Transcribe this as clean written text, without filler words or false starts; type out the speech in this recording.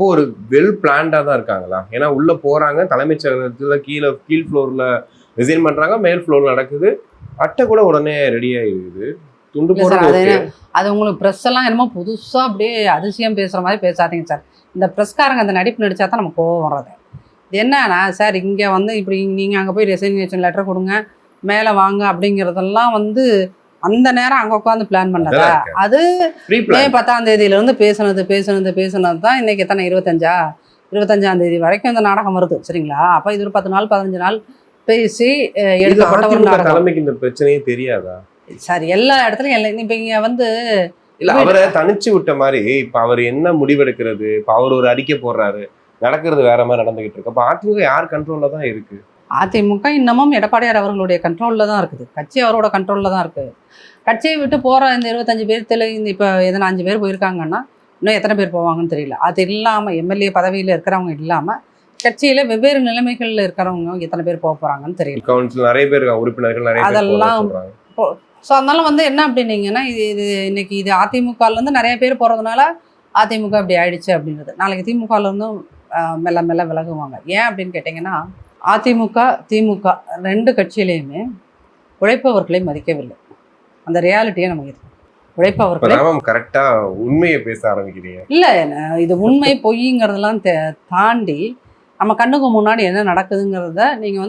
அப்போ ஒரு வெல் பிளான்டா தான் இருக்காங்களா? ஏன்னா உள்ள போறாங்க, தலைமைச் செயலகத்துல கீழ் ஃப்ளோர்ல ரிசைன் பண்றாங்க, மேல் ஃப்ளோர் நடக்குது, அட்டை கூட உடனே ரெடி ஆயிடுது. துண்டு இல்லை சார், போடுறது அது ஓகே. அது உங்களுக்கு ப்ரெஸ் எல்லாம் என்னமோ புதுசாக அப்படியே அதிசயம் பேசுகிற மாதிரி பேசாதீங்க சார். இந்த ப்ரெஸ்காரங்க அந்த நடிப்பு நடித்தா தான் நம்ம கோவம் வர்றது. இது என்னன்னா சார், இங்கே வந்து இப்படி நீங்கள் அங்கே போய் ரெசிக்னேஷன் லெட்டர் கொடுங்க, மேலே வாங்க அப்படிங்கிறதெல்லாம் வந்து அந்த நேரம் அங்கே உட்காந்து பிளான் பண்ணதா? அதெல்லாம் இருக்காது. அது ப்ரீ மே பிளான். 10ஆம் தேதியிலேருந்து பேசுனது தான் இன்னைக்கு எத்தனை 25ஆம் தேதி வரைக்கும் இந்த நாடகம் வருது சரிங்களா? அப்போ இது ஒரு 10 நாள் 15 நாள் பேசி இது எடுக்கப்பட்ட ஒரு அதிமுக நாடகம் தலைமைக்கு இந்த பிரச்சனையே தெரியாதா? சார். எல்லா இடத்துலையும் இப்போ இங்கே வந்து இல்ல அவரை தனிச்சு விட்ட மாதிரி இப்ப அவர் என்ன முடிவெடுக்கிறது? இப்ப அவர் ஒரு அறிக்கை போடுறாரு, நடக்கிறது வேற மாதிரி நடந்துகிட்டு இருக்கு. அப்ப அதிமுக யார் கண்ட்ரோல்ல தான் இருக்கு? அதிமுக இன்னமும் எடப்பாடியார் அவர்களுடைய கண்ட்ரோலில் தான் இருக்குது. கட்சி அவரோட கண்ட்ரோலில் தான் இருக்குது. கட்சியை விட்டு போகிற இந்த 25 பேர்த்துல இந்த இப்போ எதனா 5 பேர் போயிருக்காங்கன்னா இன்னும் எத்தனை பேர் போவாங்கன்னு தெரியல. அது இல்லாமல் எம்எல்ஏ பதவியில் இருக்கிறவங்க இல்லாமல் கட்சியில் வெவ்வேறு நிலைமைகளில் இருக்கிறவங்க எத்தனை பேர் போக போகிறாங்கன்னு தெரியல. கவுன்சில் நிறைய பேர் இருக்காங்க, உறுப்பினர்கள் நிறைய பேர் அதெல்லாம் சொல்றாங்க. ஸோ அதனால வந்து என்ன அப்படின்னீங்கன்னா, இது இன்னைக்கு இது அதிமுகலேருந்து நிறைய பேர் போகிறதுனால அதிமுக இப்படி ஆயிடுச்சு அப்படின்றது. நாளைக்கு திமுகலேருந்தும் மெல்ல மெல்ல விலகுவாங்க. ஏன் அப்படின்னு கேட்டிங்கன்னா, அதிமுக திமுக 2 கட்சியிலையுமே உழைப்பவர்களை மதிக்கவில்லை. அந்த ரியாலிட்டியை நமக்கு இருக்கு. உழைப்பவர்களை கரெக்டா உண்மையை பேச ஆரம்பிக்கிறீங்க. இல்லை, இது உண்மை பொய்ங்கிறதெல்லாம் தாண்டி நம்ம கண்ணுக்கு முன்னாடி என்ன நடக்குதுங்கிறத நீங்கள் வந்து